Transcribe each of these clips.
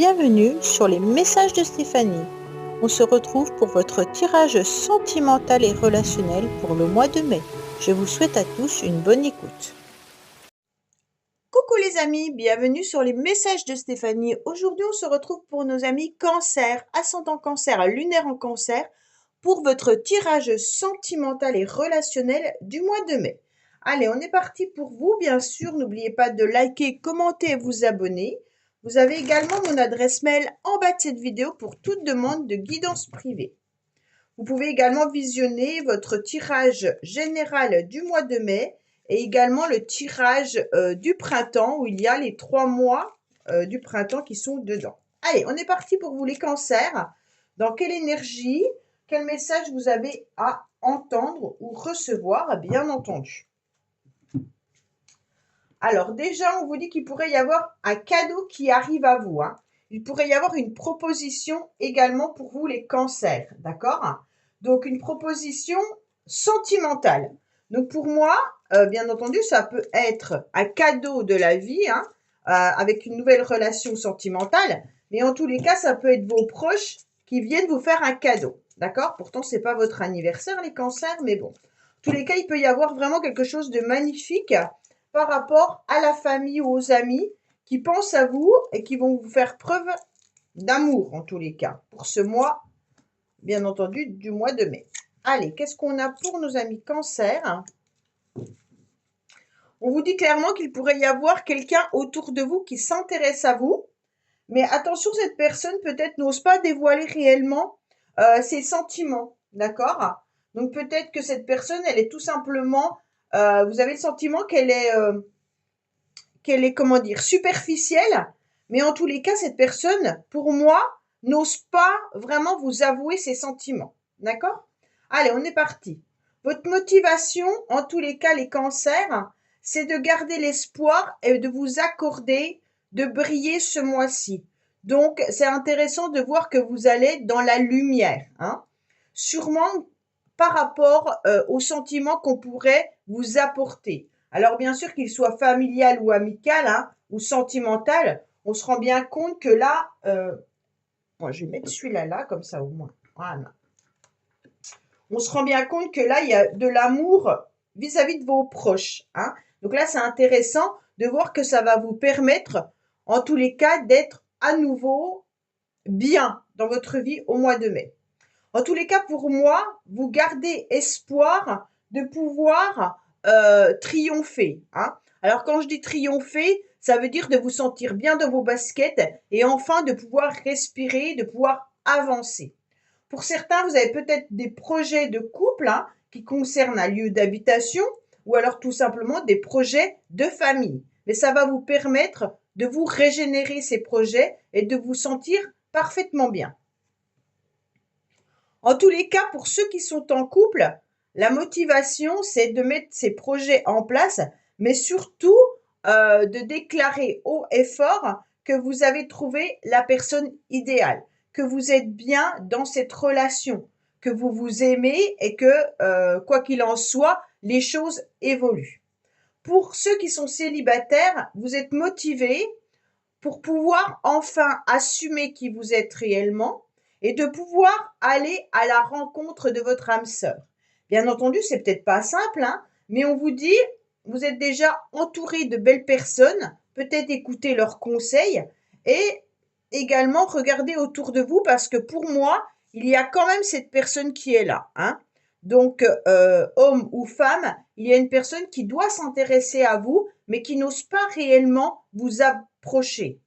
Bienvenue sur les messages de Stéphanie. On se retrouve pour votre tirage sentimental et relationnel pour le mois de mai. Je vous souhaite à tous une bonne écoute. Coucou les amis, bienvenue sur les messages de Stéphanie. Aujourd'hui, on se retrouve pour nos amis Cancer, ascendant Cancer, lunaire en Cancer, pour votre tirage sentimental et relationnel du mois de mai. Allez, on est parti pour vous. Bien sûr, n'oubliez pas de liker, commenter et vous abonner. Vous avez également mon adresse mail en bas de cette vidéo pour toute demande de guidance privée. Vous pouvez également visionner votre tirage général du mois de mai et également le tirage du printemps où il y a les 3 mois du printemps qui sont dedans. Allez, on est parti pour vous les cancers. Dans quelle énergie, quel message vous avez à entendre ou recevoir, bien entendu. Alors déjà, on vous dit qu'il pourrait y avoir un cadeau qui arrive à vous. Il pourrait y avoir une proposition également pour vous les cancers, d'accord? Donc une proposition sentimentale. Donc pour moi, bien entendu, ça peut être un cadeau de la vie, avec une nouvelle relation sentimentale. Mais en tous les cas, ça peut être vos proches qui viennent vous faire un cadeau, d'accord? Pourtant, c'est pas votre anniversaire, les cancers, mais bon. En tous les cas, il peut y avoir vraiment quelque chose de magnifique par rapport à la famille ou aux amis qui pensent à vous et qui vont vous faire preuve d'amour en tous les cas pour ce mois, bien entendu, du mois de mai. Allez, qu'est-ce qu'on a pour nos amis Cancer? On vous dit clairement qu'il pourrait y avoir quelqu'un autour de vous qui s'intéresse à vous, mais attention, cette personne peut-être n'ose pas dévoiler réellement ses sentiments, d'accord? Donc peut-être que cette personne, elle est tout simplement, vous avez le sentiment qu'elle est, comment dire, superficielle, mais en tous les cas, cette personne, pour moi, n'ose pas vraiment vous avouer ses sentiments. D'accord? Allez, on est parti. Votre motivation, en tous les cas, les cancers, c'est de garder l'espoir et de vous accorder de briller ce mois-ci. Donc, c'est intéressant de voir que vous allez dans la lumière, sûrement par rapport aux sentiments qu'on pourrait vous apporter. Alors bien sûr qu'il soit familial ou amical, ou sentimental, on se rend bien compte que là, moi je vais mettre celui-là là, comme ça au moins. Voilà. On se rend bien compte que là, il y a de l'amour vis-à-vis de vos proches. Donc là, c'est intéressant de voir que ça va vous permettre, en tous les cas, d'être à nouveau bien dans votre vie au mois de mai. En tous les cas, pour moi, vous gardez espoir de pouvoir triompher. Alors, quand je dis triompher, ça veut dire de vous sentir bien dans vos baskets et enfin de pouvoir respirer, de pouvoir avancer. Pour certains, vous avez peut-être des projets de couple qui concernent un lieu d'habitation ou alors tout simplement des projets de famille. Mais ça va vous permettre de vous régénérer ces projets et de vous sentir parfaitement bien. En tous les cas, pour ceux qui sont en couple, la motivation, c'est de mettre ces projets en place, mais surtout de déclarer haut et fort que vous avez trouvé la personne idéale, que vous êtes bien dans cette relation, que vous vous aimez et que, quoi qu'il en soit, les choses évoluent. Pour ceux qui sont célibataires, vous êtes motivés pour pouvoir enfin assumer qui vous êtes réellement et de pouvoir aller à la rencontre de votre âme sœur. Bien entendu, c'est peut-être pas simple, mais on vous dit, vous êtes déjà entouré de belles personnes, peut-être écouter leurs conseils et également regarder autour de vous parce que pour moi, il y a quand même cette personne qui est là. Donc, homme ou femme, il y a une personne qui doit s'intéresser à vous, mais qui n'ose pas réellement vous approcher.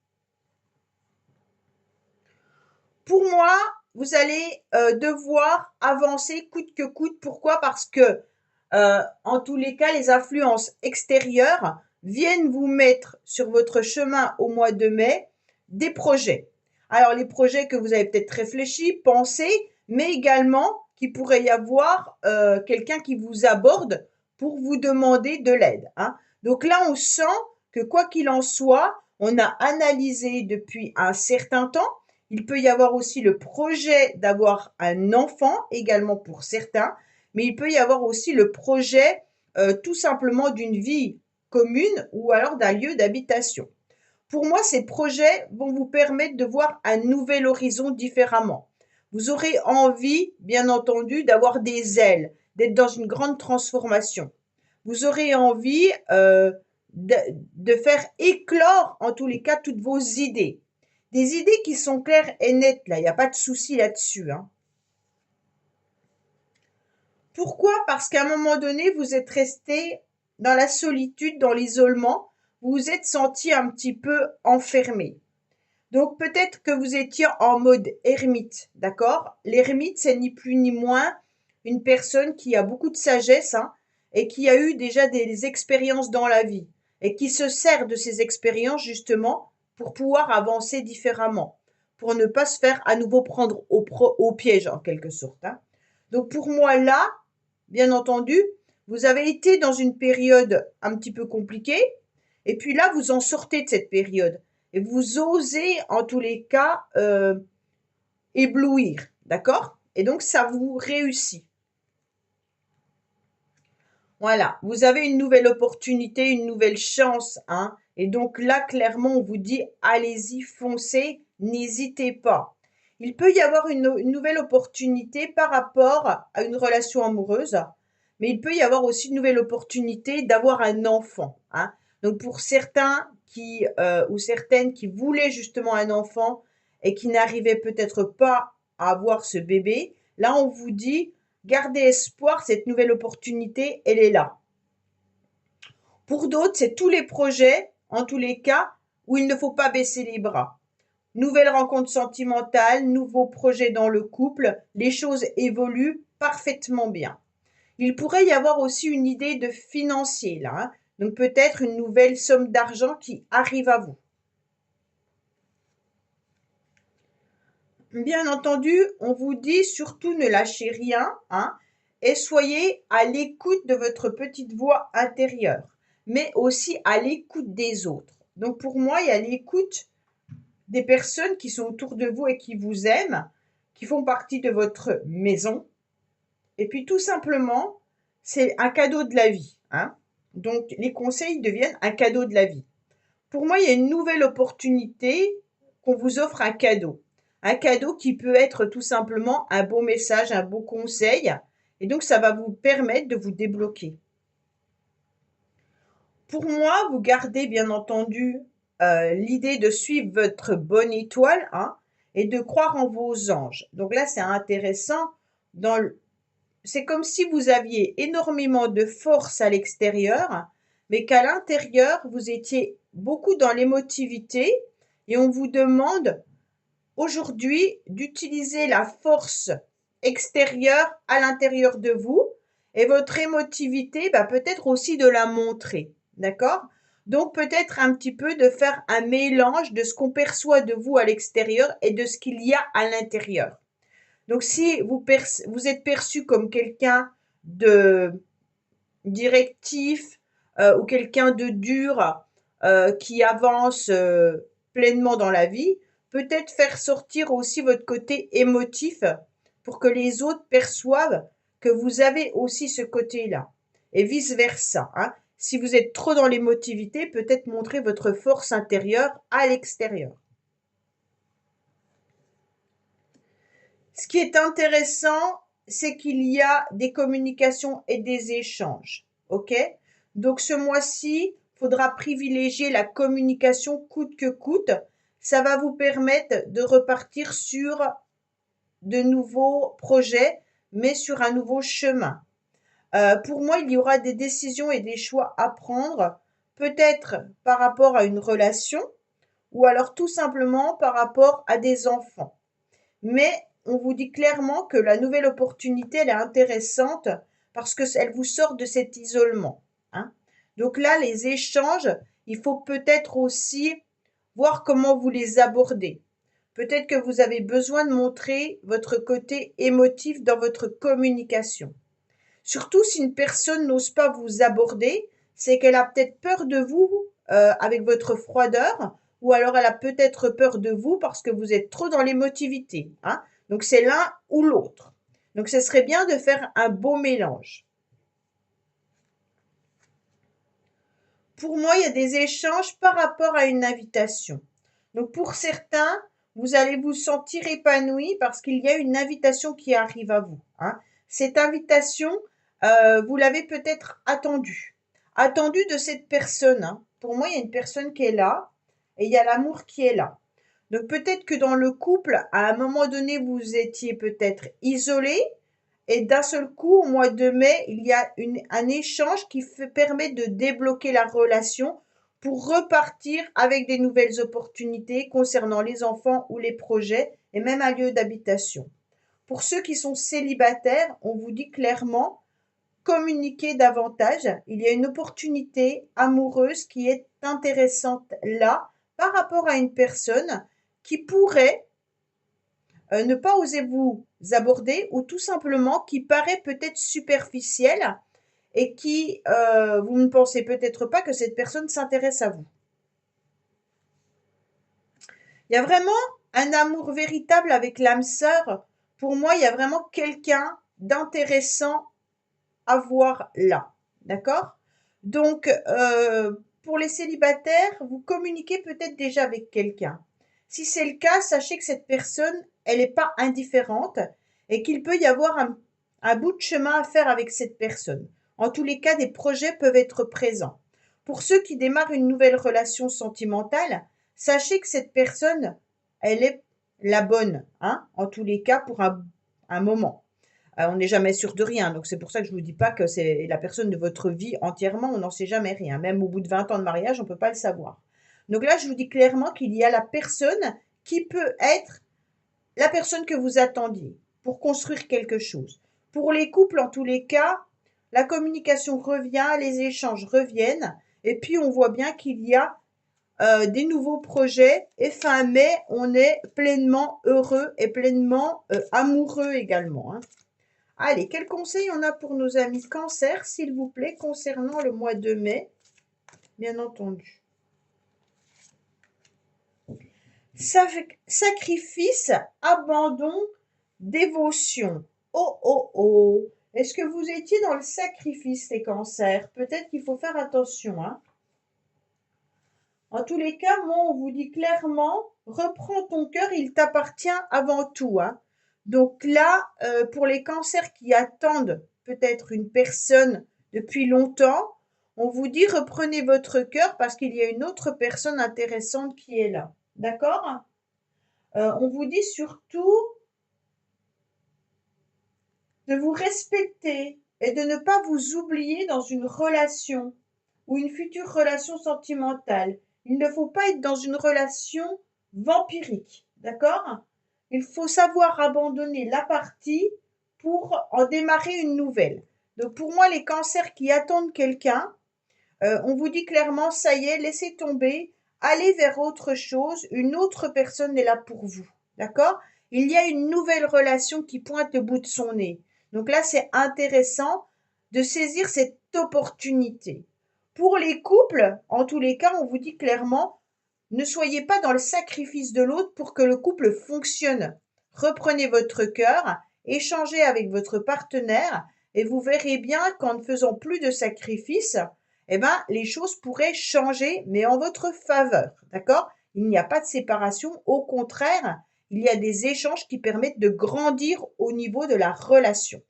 Pour moi, vous allez devoir avancer coûte que coûte. Pourquoi? Parce que, en tous les cas, les influences extérieures viennent vous mettre sur votre chemin au mois de mai des projets. Alors, les projets que vous avez peut-être réfléchi, pensé, mais également qu'il pourrait y avoir quelqu'un qui vous aborde pour vous demander de l'aide. Donc là, on sent que quoi qu'il en soit, on a analysé depuis un certain temps. Il peut y avoir aussi le projet d'avoir un enfant, également pour certains, mais il peut y avoir aussi le projet tout simplement d'une vie commune ou alors d'un lieu d'habitation. Pour moi, ces projets vont vous permettre de voir un nouvel horizon différemment. Vous aurez envie, bien entendu, d'avoir des ailes, d'être dans une grande transformation. Vous aurez envie de, de faire éclore, en tous les cas, toutes vos idées. Des idées qui sont claires et nettes, là, il n'y a pas de souci là-dessus, hein. Pourquoi? Parce qu'à un moment donné, vous êtes resté dans la solitude, dans l'isolement, vous vous êtes senti un petit peu enfermé. Donc peut-être que vous étiez en mode ermite, d'accord? L'ermite, c'est ni plus ni moins une personne qui a beaucoup de sagesse, hein, et qui a eu déjà des expériences dans la vie et qui se sert de ces expériences justement pour pouvoir avancer différemment, pour ne pas se faire à nouveau prendre au piège en quelque sorte, hein. Donc pour moi là, bien entendu, vous avez été dans une période un petit peu compliquée et puis là, vous en sortez de cette période et vous osez en tous les cas éblouir, d'accord? Et donc ça vous réussit. Voilà, vous avez une nouvelle opportunité, une nouvelle chance, hein. Et donc là, clairement, on vous dit, allez-y, foncez, n'hésitez pas. Il peut y avoir une nouvelle opportunité par rapport à une relation amoureuse, mais il peut y avoir aussi une nouvelle opportunité d'avoir un enfant, hein. Donc pour certains qui ou certaines qui voulaient justement un enfant et qui n'arrivaient peut-être pas à avoir ce bébé, là on vous dit gardez espoir, cette nouvelle opportunité, elle est là. Pour d'autres, c'est tous les projets, en tous les cas, où il ne faut pas baisser les bras. Nouvelle rencontre sentimentale, nouveaux projets dans le couple, les choses évoluent parfaitement bien. Il pourrait y avoir aussi une idée de financier là, hein. Donc peut-être une nouvelle somme d'argent qui arrive à vous. Bien entendu, on vous dit surtout ne lâchez rien, hein, et soyez à l'écoute de votre petite voix intérieure, mais aussi à l'écoute des autres. Donc pour moi, il y a l'écoute des personnes qui sont autour de vous et qui vous aiment, qui font partie de votre maison. Et puis tout simplement, c'est un cadeau de la vie, hein. Donc les conseils deviennent un cadeau de la vie. Pour moi, il y a une nouvelle opportunité qu'on vous offre un cadeau. Un cadeau qui peut être tout simplement un beau message, un beau conseil. Et donc, ça va vous permettre de vous débloquer. Pour moi, vous gardez bien entendu l'idée de suivre votre bonne étoile, hein, et de croire en vos anges. Donc là, c'est intéressant. C'est comme si vous aviez énormément de force à l'extérieur, mais qu'à l'intérieur, vous étiez beaucoup dans l'émotivité et on vous demande aujourd'hui d'utiliser la force extérieure à l'intérieur de vous et votre émotivité, peut-être aussi de la montrer, d'accord? Donc peut-être un petit peu de faire un mélange de ce qu'on perçoit de vous à l'extérieur et de ce qu'il y a à l'intérieur. Donc si vous êtes perçu comme quelqu'un de directif ou quelqu'un de dur qui avance pleinement dans la vie, peut-être faire sortir aussi votre côté émotif pour que les autres perçoivent que vous avez aussi ce côté-là. Et vice-versa, hein. Si vous êtes trop dans l'émotivité, peut-être montrer votre force intérieure à l'extérieur. Ce qui est intéressant, c'est qu'il y a des communications et des échanges. OK? Donc ce mois-ci, il faudra privilégier la communication coûte que coûte. Ça va vous permettre de repartir sur de nouveaux projets, mais sur un nouveau chemin. Pour moi, il y aura des décisions et des choix à prendre, peut-être par rapport à une relation ou alors tout simplement par rapport à des enfants. Mais on vous dit clairement que la nouvelle opportunité, elle est intéressante parce qu'elle vous sort de cet isolement, hein. Donc là, les échanges, il faut peut-être aussi voir comment vous les abordez. Peut-être que vous avez besoin de montrer votre côté émotif dans votre communication. Surtout si une personne n'ose pas vous aborder, c'est qu'elle a peut-être peur de vous avec votre froideur, ou alors elle a peut-être peur de vous parce que vous êtes trop dans l'émotivité, hein. Donc c'est l'un ou l'autre. Donc ce serait bien de faire un beau mélange. pour moi, il y a des échanges par rapport à une invitation. Donc pour certains, vous allez vous sentir épanoui parce qu'il y a une invitation qui arrive à vous, hein. Cette invitation, vous l'avez peut-être attendue. Attendue de cette personne, hein. Pour moi, il y a une personne qui est là et il y a l'amour qui est là. Donc peut-être que dans le couple, à un moment donné, vous étiez peut-être isolé et d'un seul coup, au mois de mai, il y a un échange qui permet de débloquer la relation pour repartir avec des nouvelles opportunités concernant les enfants ou les projets et même un lieu d'habitation. Pour ceux qui sont célibataires, on vous dit clairement, communiquez davantage. Il y a une opportunité amoureuse qui est intéressante là par rapport à une personne qui pourrait ne pas oser vous aborder ou tout simplement qui paraît peut-être superficielle et qui, vous ne pensez peut-être pas que cette personne s'intéresse à vous. Il y a vraiment un amour véritable avec l'âme sœur. Pour moi, il y a vraiment quelqu'un d'intéressant à voir là. D'accord? Donc, pour les célibataires, vous communiquez peut-être déjà avec quelqu'un. Si c'est le cas, sachez que cette personne, elle n'est pas indifférente et qu'il peut y avoir un bout de chemin à faire avec cette personne. En tous les cas, des projets peuvent être présents. Pour ceux qui démarrent une nouvelle relation sentimentale, sachez que cette personne, elle est la bonne, hein, en tous les cas, pour un moment. On n'est jamais sûr de rien, donc c'est pour ça que je ne vous dis pas que c'est la personne de votre vie entièrement, on n'en sait jamais rien. Même au bout de 20 ans de mariage, on ne peut pas le savoir. Donc là, je vous dis clairement qu'il y a la personne qui peut être la personne que vous attendiez pour construire quelque chose. Pour les couples, en tous les cas, la communication revient, les échanges reviennent, et puis on voit bien qu'il y a des nouveaux projets, et fin mai, on est pleinement heureux et pleinement amoureux également, hein. Allez, quels conseils on a pour nos amis Cancer, s'il vous plaît, concernant le mois de mai, bien entendu. Sacrifice, abandon, dévotion. Oh, oh, oh. Est-ce que vous étiez dans le sacrifice, les cancers? Peut-être qu'il faut faire attention, hein. En tous les cas, moi, on vous dit clairement, reprends ton cœur, il t'appartient avant tout, hein. Donc là, pour les cancers qui attendent peut-être une personne depuis longtemps, on vous dit reprenez votre cœur parce qu'il y a une autre personne intéressante qui est là. D'accord? On vous dit surtout de vous respecter et de ne pas vous oublier dans une relation ou une future relation sentimentale. Il ne faut pas être dans une relation vampirique. D'accord? Il faut savoir abandonner la partie pour en démarrer une nouvelle. Donc pour moi, les cancers qui attendent quelqu'un, on vous dit clairement, ça y est, laissez tomber, allez vers autre chose, une autre personne est là pour vous. D'accord? Il y a une nouvelle relation qui pointe le bout de son nez. Donc là, c'est intéressant de saisir cette opportunité. Pour les couples, en tous les cas, on vous dit clairement, ne soyez pas dans le sacrifice de l'autre pour que le couple fonctionne. Reprenez votre cœur, échangez avec votre partenaire et vous verrez bien qu'en ne faisant plus de sacrifices, eh ben, les choses pourraient changer, mais en votre faveur. D'accord? Il n'y a pas de séparation. Au contraire, il y a des échanges qui permettent de grandir au niveau de la relation.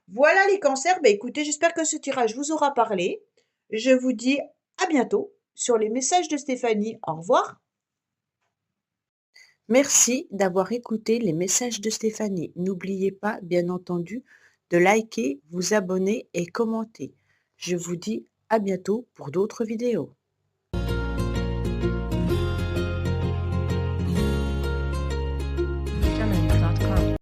Voilà les cancers. Ben, écoutez, j'espère que ce tirage vous aura parlé. Je vous dis à bientôt sur les messages de Stéphanie. Au revoir. Merci d'avoir écouté les messages de Stéphanie. N'oubliez pas, bien entendu, de liker, vous abonner et commenter. Je vous dis à bientôt pour d'autres vidéos.